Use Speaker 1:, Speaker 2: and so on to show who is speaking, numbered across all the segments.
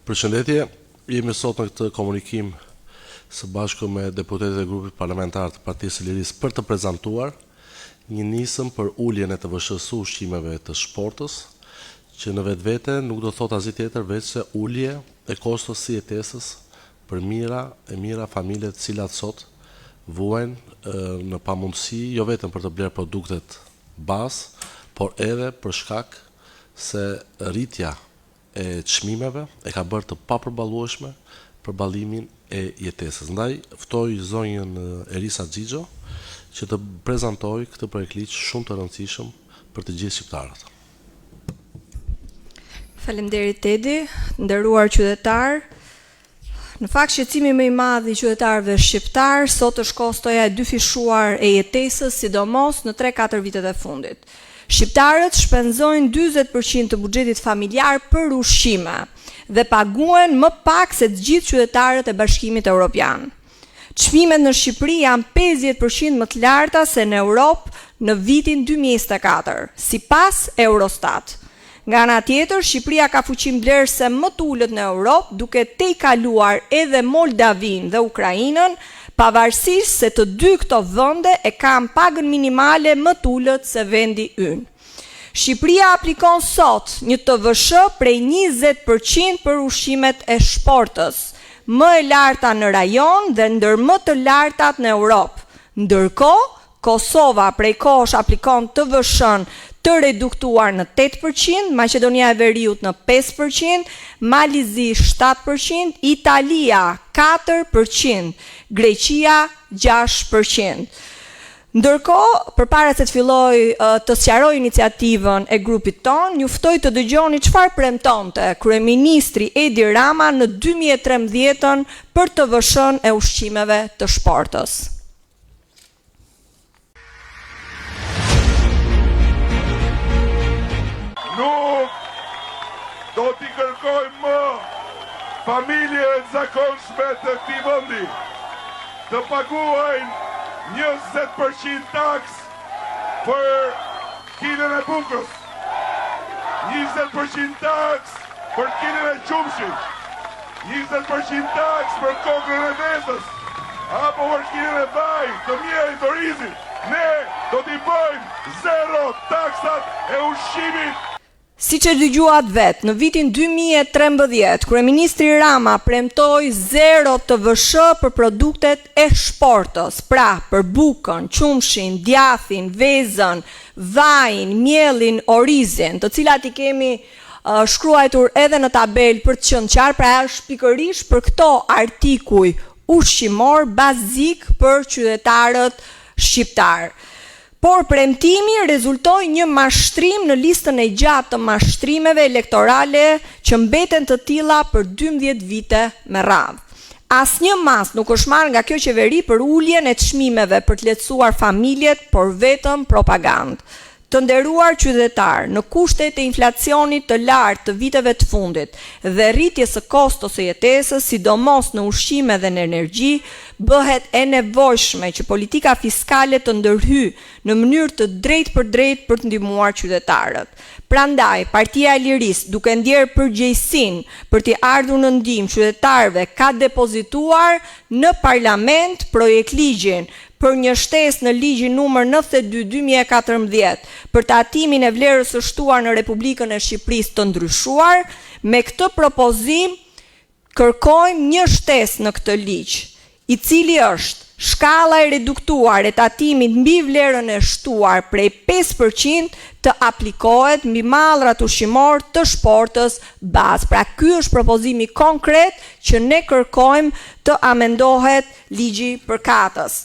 Speaker 1: Përshëndetje, jemi sot në këtë komunikim së bashku me deputetët e grupit parlamentar të Partisë së Lirisë për të prezantuar një nisëm për uljen e të vëshës ushqimeve të shportës, që në vetvete nuk do thot asgjë tjetër veç se ulje e kostos si jetesës për mira familjet të cilat sot vuajnë në pamundësi, jo vetëm për të blerë produktet bazë, por edhe për shkak se rritja e çmimeve e ka bërë të papërballueshme përballlimin e jetesës. Ndaj ftoj zonjën Erisa Xhixho që të prezantoj këtë projekt ligj shumë të rëndësishëm për të gjithë shqiptarët.
Speaker 2: Faleminderit Tedi, nderuar qytetar. Në fakt shqetësimi më i madh i qytetarëve shqiptar sot është kostoja e dyfishuar e jetesës, sidomos në 3-4 vitet e fundit. Shqiptarët shpenzojnë 40% të buxhetit familjar për ushqime dhe paguajnë më pak se të gjithë qytetarët e Bashkimit Evropian. Çmimet në Shqipëri janë 50% më të larta se në Europë në vitin 2024, sipas Eurostat. Nga ana tjetër, Shqipëria ka fuqi mbledhëse më të ulët në Europë, duke tejkaluar edhe Moldavin dhe Ukrainën, pavarësisht se të dy këto vende e kanë pagën minimale më të ulët se vendi ynë. Shqipëria aplikon sot një TVSH prej 20% për ushqimet e shportës, më e larta në rajon dhe ndër më të lartat në Europë. Ndërkohë, Kosova prej kohësh aplikon TVSH-n të reduktuar në 8%, Maqedonia e Veriut në 5%, Malizi 7%, Italia 4%, Greqia 6%. Ndërkohë, përpara se të filloj të sqaroj iniciativën e grupit ton, ju ftoj të dëgjoni çfarë premtonte kryeministri Edi Rama në 2013 për TVSH-n e ushqimeve të shportës.
Speaker 3: Nuk do t'i kërkojmë më familje zakonshme të këtij vendi të paguajnë 20% taks për kilën e bukës, 20% taks për kilën e qumshit, 20% taks për kokën e vezës, apo për kilën e vaj, të mjerit, të rizit. Ne do t'i bëjmë 0 taksat e ushqimit.
Speaker 2: Siç e dëgjuat vetë, në vitin 2013, kryeministri Rama premtoi 0 TVSH për produktet e shportës, pra për bukën, qumshin, djathin, vezën, vajin, mielin, orizin, të cilat i kemi shkruar edhe në tabel për të qenë qartë, pra është pikërisht për këto artikuj ushqimor bazik për qytetarët shqiptar. Por premtimi rezultoi një mashtrim në listën e gjatë të mashtrimeve elektorale që mbeten të tilla për 12 vite me radhë. Asnjë mas nuk është marrë nga kjo qeveri për uljen e çmimeve për të lehtësuar familjet, por vetëm propagandë. Të nderuar qytetar, në kushtet e inflacionit të lartë të viteve të fundit dhe rritjes së kostos së jetesës, sidomos në ushqime dhe në energji, bëhet e nevojshme që politika fiskale të ndërhyjë në mënyrë të drejtë për të ndihmuar qytetarët. Prandaj, Partia e Lirisë, duke ndjerë përgjegjësinë për t'i ardhur në ndihmë qytetarëve, ka depozituar në parlament projekt ligjin për një shtesë në ligjin numër 92/2014 për tatimin e vlerës së shtuar në Republikën e Shqipërisë të ndryshuar. Me këtë propozim kërkojmë një shtesë në këtë ligj, i cili është shkalla e reduktuar e tatimit mbi vlerën e shtuar prej 5% të aplikohet mbi mallrat ushqimor të shportës bazë. Pra ky është propozimi konkret që ne kërkojmë të amendohet ligji përkatës.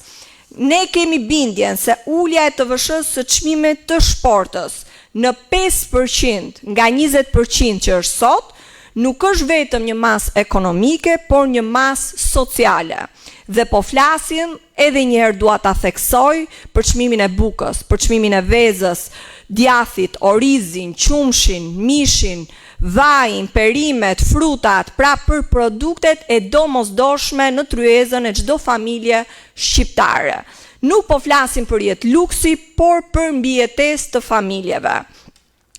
Speaker 2: Ne kemi bindjen se ulja e TVSH-s së çmimit të shportës në 5% nga 20% që është sot, nuk është vetëm një mas ekonomike, por një mas sociale. Dhe po flasim, edhe njëherë dua ta theksoj, për çmimin e bukës, për çmimin e vezës, djathit, orizin, qumshin, mishin, vajin, perimet, frutat, pra për produktet e domosdoshme në tryezën e çdo familje shqiptare. Nuk po flasim për jetë luksi, por për mbijetesë të familjeve.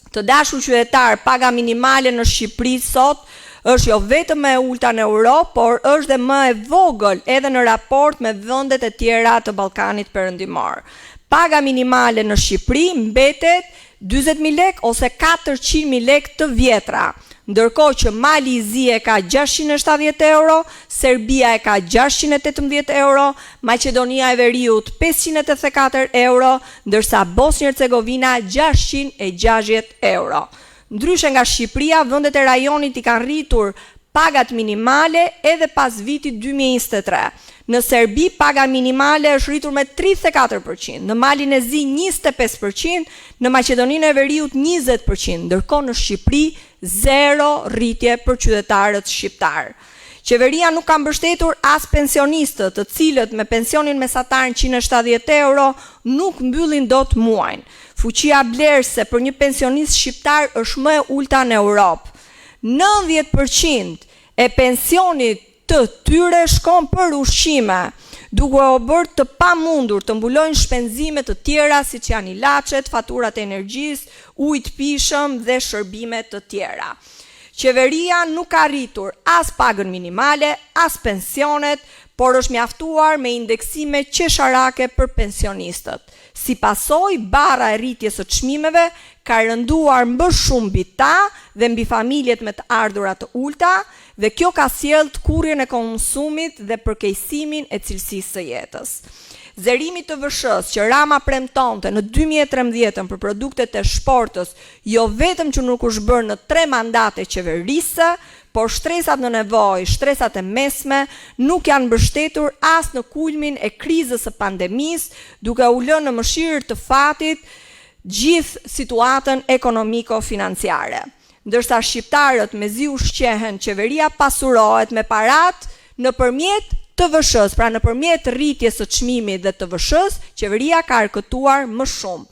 Speaker 2: Të dashur qytetar, paga minimale në Shqipëri sot është jo vetëm më e ulta në Europë, por është dhe më e vogël edhe në raport me vendet e tjera të Ballkanit Perëndimor. Paga minimale në Shqipëri mbetet 40.000 lek ose 400.000 lek të vjetra, ndërkohë që Mali i Zi e ka 670 euro, Serbia e ka 618 euro, Maqedonia e Veriut 584 euro, ndërsa Bosnjë-Hercegovina 660 euro. Ndryshe nga Shqipëria, vendet e rajonit i kanë rritur pagat minimale edhe pas vitit 2023. Në Serbi, paga minimale është rritur me 34%, në Malin e Zi 25%, në Maqedoninë e Veriut 20%, ndërkohë në Shqipëri 0 rritje për qytetarët shqiptar. Qeveria nuk ka mbështetur as pensionistët, të cilët me pensionin mesatar 170 euro nuk mbyllin dot muajin. Fuqia blerëse për një pensionist shqiptar është më e ulta në Europë. 90% e pensionit të tyre shkon për ushqime, duke u bërë të pamundur të mbulojnë shpenzime të tjera siç janë ilaçet, faturat e energjisë, ujë të pishëm dhe shërbime të tjera. Qeveria nuk ka rritur as pagën minimale, as pensionet, por është mjaftuar me indeksime qesharake për pensionistët. Si pasojë, barra e rritjes së çmimeve ka rënduar më shumë mbi ta dhe mbi familjet me të ardhura të ulta, dhe kjo ka sjellë të kurrjen e konsumit dhe përkeqësimin e cilësisë së jetës. Zërimi të VSH-s që Rama premtonte në 2013 për produktet e shportës, jo vetëm që nuk është bërë në 3 mandate qeverisë, por shtresat në nevojë, shtresat e mesme nuk janë mbështetur as në kulmin e krizës së pandemisë, duke u lënë në mëshirë të fatit gjithë situatën ekonomiko-financiare. Ndërsa shqiptarët mezi ushqehen, qeveria pasurohet me parat nëpërmjet TVSH-s, pra nëpërmjet rritjes së çmimit dhe TVSH-s, qeveria ka arkëtuar më shumë,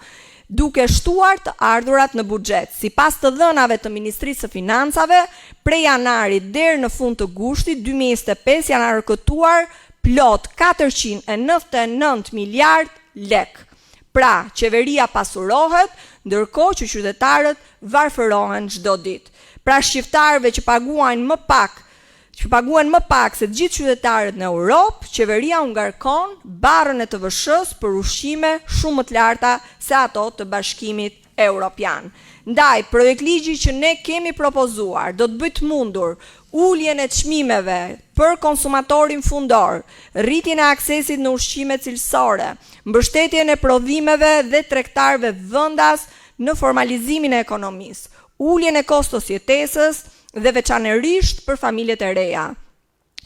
Speaker 2: duke shtuar të ardhurat në buxhet. Sipas të dhënave të Ministrisë së Financave, prej janarit deri në fund të gushtit 2025 janë arkëtuar plot 499 miliard lek. Pra, qeveria pasurohet, ndërkohë që qytetarët varfërohen çdo ditë. Pra, shqiptarëve që paguajnë më pak se gjithë qytetarët në Europë, qeveria u ngarkon barrën e TVSH-s për ushqime shumë më të larta se ato të Bashkimit Evropian. Ndaj, projekt ligji që ne kemi propozuar do të bëjë të mundur uljen e çmimeve për konsumatorin fundor, rritjen e aksesit në ushqime cilësore, mbështetjen e prodhimeve dhe tregtarëve vendas në formalizimin e ekonomisë, uljen e kostos jetesës dhe veçanërisht për familjet e reja,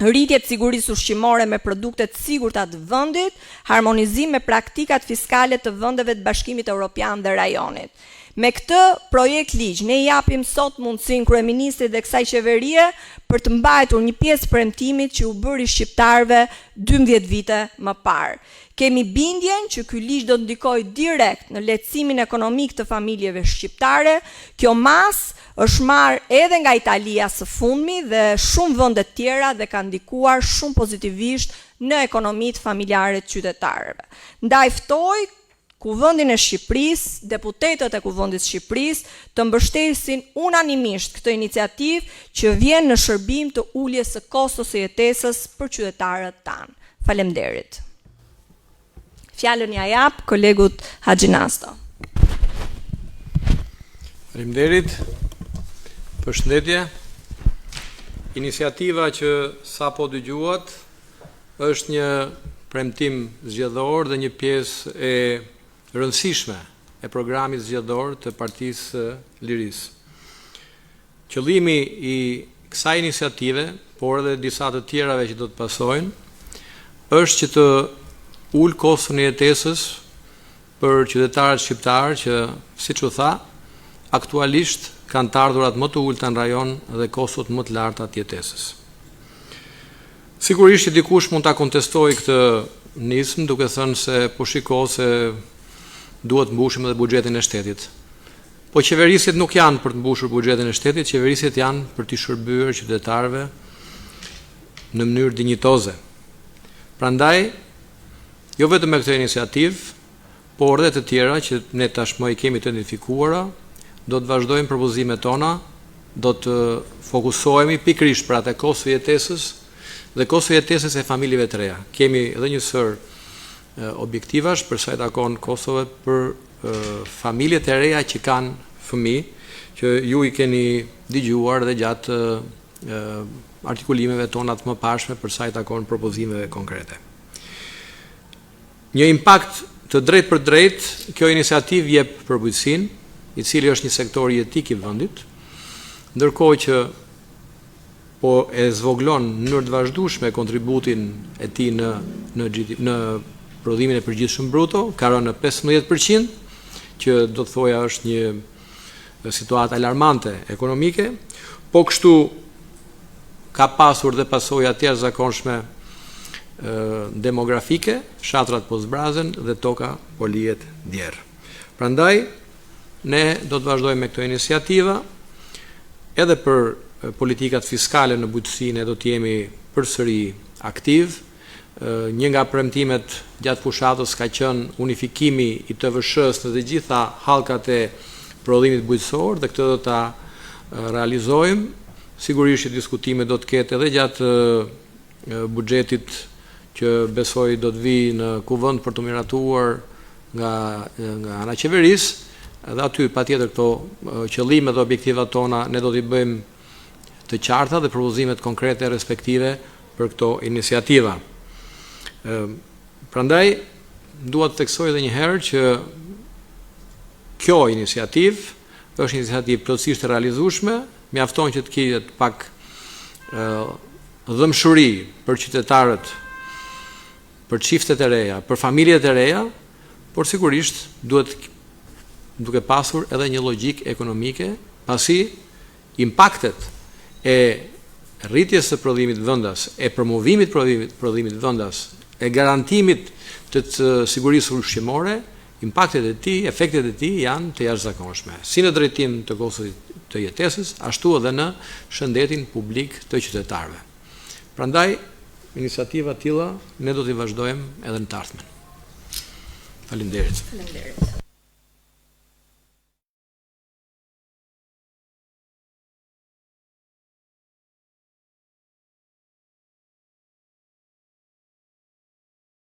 Speaker 2: rritje të sigurisë ushqimore me produkte të sigurta të vendit, harmonizim me praktikat fiskale të vendeve të Bashkimit Evropian dhe rajonit. Me këtë projekt ligj, ne japim sot mundësinë kryeministrit dhe kësaj qeverie për të mbajtur një pjesë premtimit që u bëri shqiptarëve 12 vite më parë. Kemi bindjen që ky ligj do të ndikojë direkt në lehtësimin ekonomik të familjeve shqiptare. Kjo mas është marrë edhe nga Italia së fundmi dhe shumë vende të tjera dhe ka ndikuar shumë pozitivisht në ekonomitë familjare të qytetarëve. Ndaj ftoj Kuvendin e Shqipërisë, deputetët e Kuvendit të Shqipërisë të mbështesin unanimisht këtë iniciativë që vjen në shërbim të uljes së kostos së jetesës për qytetarët tanë. Faleminderit. Fjalën ja jap kolegut Haxhinasto.
Speaker 4: Faleminderit. Përshëndetje. Iniciativa që sapo dëgjuat është një premtim zgjedhor dhe një pjesë e rëndësishme e programit zgjedhor të Partisë së Lirisë. Qëllimi i kësaj iniciative, por edhe disa të tjerave që do të pasojnë, është që të ul koston e jetesës për qytetarët shqiptarë që, siç u tha, aktualisht kanë të ardhurat më të ulta në rajon dhe kostot më të larta të jetesës. Sigurisht që dikush mund ta kontestojë këtë nismë duke thënë se po shiko se duhet mbushim edhe buxhetin e shtetit. Po qeverisit nuk janë për të mbushur buxhetin e shtetit, qeverisit janë për të shërbyer qytetarëve në mënyrë dinjitoze. Prandaj, jo vetëm me këtë iniciativë, por edhe të tjera që ne tashmë i kemi të identifikuara, do të vazhdojmë propozimet tona do të fokusohemi pikërisht për atë kostë jetesës dhe kostë jetesës e familjeve të reja. Kemi edhe një sër objektivash për sa i takon kostove për familjet e reja që kanë fëmijë, që ju i keni dëgjuar dhe gjatë artikulimeve tona të mëparshme për sa i takon propozimeve konkrete. Një impakt të drejt për drejt, kjo iniciativë jep përbujtësinë, i cili është një sektor jetik i vendit, ndërkohë që po e zvoglon në mënyrë të vazhdueshme kontributin e tij në prodhimin e përgjithshëm bruto, ka rënë në 15%, që do të thoja është një situatë alarmante ekonomike, po kështu ka pasur dhe pasojë të jashtëzakonshme demografike, fshatrat po zbrazen dhe toka po lihet djerë. Prandaj ne do të vazhdojmë me këto iniciativa, edhe për politikat fiskale në bujqësinë do të jemi përsëri aktiv. Një nga premtimet gjatë fushatës ka qenë unifikimi i TVSH-s në të gjitha hallkat e prodhimit bujqësor dhe këtë do ta realizojmë. Sigurisht që diskutime do të ketë edhe gjatë buxhetit që besoj do të vi në kuvend për të miratuar nga ana e qeverisë, dhe aty patjetër këto qëllime dhe objektivat tona ne do t'i bëjmë të qarta dhe propozimet konkrete respektive për këto iniciativa. Prandaj dua të theksoj edhe një herë që kjo iniciativë është një iniciativë plotësisht e realizueshme, mjafton që të ketë pak dhëmshuri për qytetarët, për çiftet e reja, për familjet e reja, por sigurisht duhet duke pasur edhe një logjik ekonomike, pasi impaktet e rritjes së prodhimit vendas, e promovimit prodhimit vendas, e garantimit të sigurisë ushqimore, impaktet e tij, efektet e tij janë të jashtëzakonshme, si në drejtim të kostit të jetesës, ashtu edhe në shëndetin publik të qytetarëve. Prandaj, iniciativa të tilla ne do t'i vazhdojmë edhe në të ardhmen. Faleminderit.